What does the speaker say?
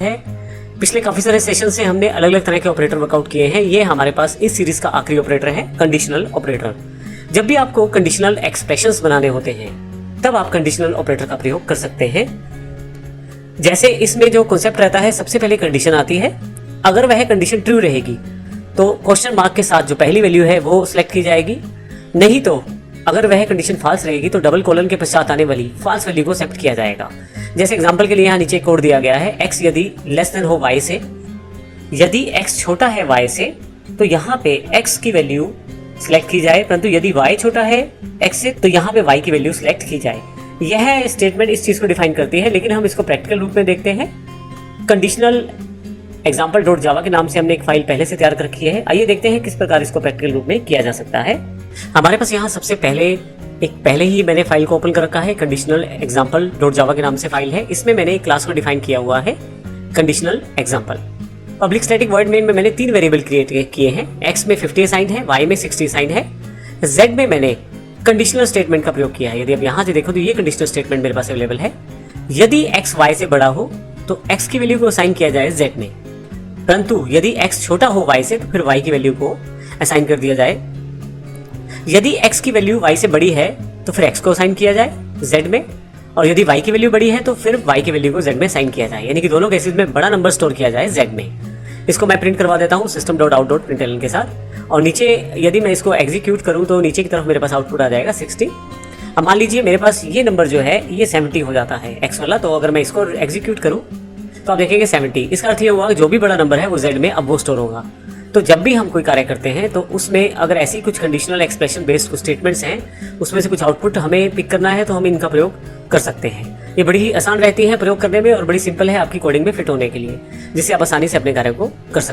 है। पिछले काफी सारे सेशन से हमने अलग अलग तरह के ऑपरेटर वर्कआउट किए हैं। ये हमारे पास इस सीरीज का आखिरी ऑपरेटर है, कंडीशनल ऑपरेटर। जब भी आपको कंडीशनल एक्सप्रेशंस बनाने होते हैं तब आप कंडीशनल ऑपरेटर का प्रयोग कर सकते हैं। जैसे इसमें जो कॉन्सेप्ट रहता है, सबसे पहले कंडीशन आती है, अगर वह कंडीशन ट्रू रहेगी तो क्वेश्चन मार्क के साथ जो पहली वैल्यू है वो सिलेक्ट की जाएगी, नहीं तो अगर वह कंडीशन फॉल्स रहेगी तो डबल कोलन के पश्चात आने वाली फॉल्स वैल्यू को एक्सेप्ट किया जाएगा। जैसे एग्जांपल के लिए यहाँ नीचे कोड दिया गया है, x यदि लेस देन हो y से, यदि x छोटा है y से तो यहाँ पे x की वैल्यू सिलेक्ट की जाए, परंतु यदि y छोटा है x से तो यहाँ पे y की वैल्यू सिलेक्ट की जाए। यह स्टेटमेंट इस चीज को डिफाइन करती है, लेकिन हम इसको प्रैक्टिकल रूप में देखते हैं। कंडीशनल example.java के नाम से हमने एक फाइल पहले से तैयार कर रखी है। आइए देखते हैं किस प्रकार इसको प्रैक्टिकल रूप में किया जा सकता है। हमारे पास यहाँ सबसे पहले ही मैंने फाइल को ओपन कर रखा है। कंडीशनल example.java के नाम से फाइल है। इसमें मैंने एक क्लास को डिफाइन किया हुआ है, conditional example. Public static void main में मैंने 3 वेरिएबल क्रिएट किए हैं। x में 50 असाइंड है, y में 60 असाइंड है, z में मैंने कंडीशनल स्टेटमेंट का प्रयोग किया है। यदि आप यहाँ से देखो तो ये कंडीशनल स्टेटमेंट मेरे पास अवेलेबल है। यदि x y से बड़ा हो तो x की वैल्यू को असाइन किया जाए z में, परंतु यदि x छोटा हो y से तो फिर y की वैल्यू को असाइन कर दिया जाए। यदि x की वैल्यू y से बड़ी है तो फिर x को असाइन किया जाए z में, और यदि y की वैल्यू बड़ी है तो फिर y की वैल्यू को z में असाइन किया जाए, यानी कि दोनों केसेस में बड़ा नंबर स्टोर किया जाए z में। इसको मैं प्रिंट करवा देता हूँ system.out.println के साथ, और नीचे यदि मैं इसको एग्जीक्यूट करूँ तो नीचे की तरफ मेरे पास आउटपुट आ जाएगा 60। अब मान लीजिए मेरे पास ये नंबर जो है ये 70 हो जाता है x वाला, तो अगर मैं इसको एग्जीक्यूट करूँ तो आप देखेंगे 70। इसका अर्थ ये हुआ कि जो भी बड़ा नंबर है वो z में अब वो स्टोर होगा। तो जब भी हम कोई कार्य करते हैं तो उसमें अगर ऐसी कुछ कंडीशनल एक्सप्रेशन बेस्ड कुछ स्टेटमेंट्स हैं, उसमें से कुछ आउटपुट हमें पिक करना है तो हम इनका प्रयोग कर सकते हैं। ये बड़ी ही आसान रहती है प्रयोग करने में और बड़ी सिंपल है आपकी कोडिंग में फिट होने के लिए, जिससे आप आसानी से अपने कार्य को कर सकते हैं।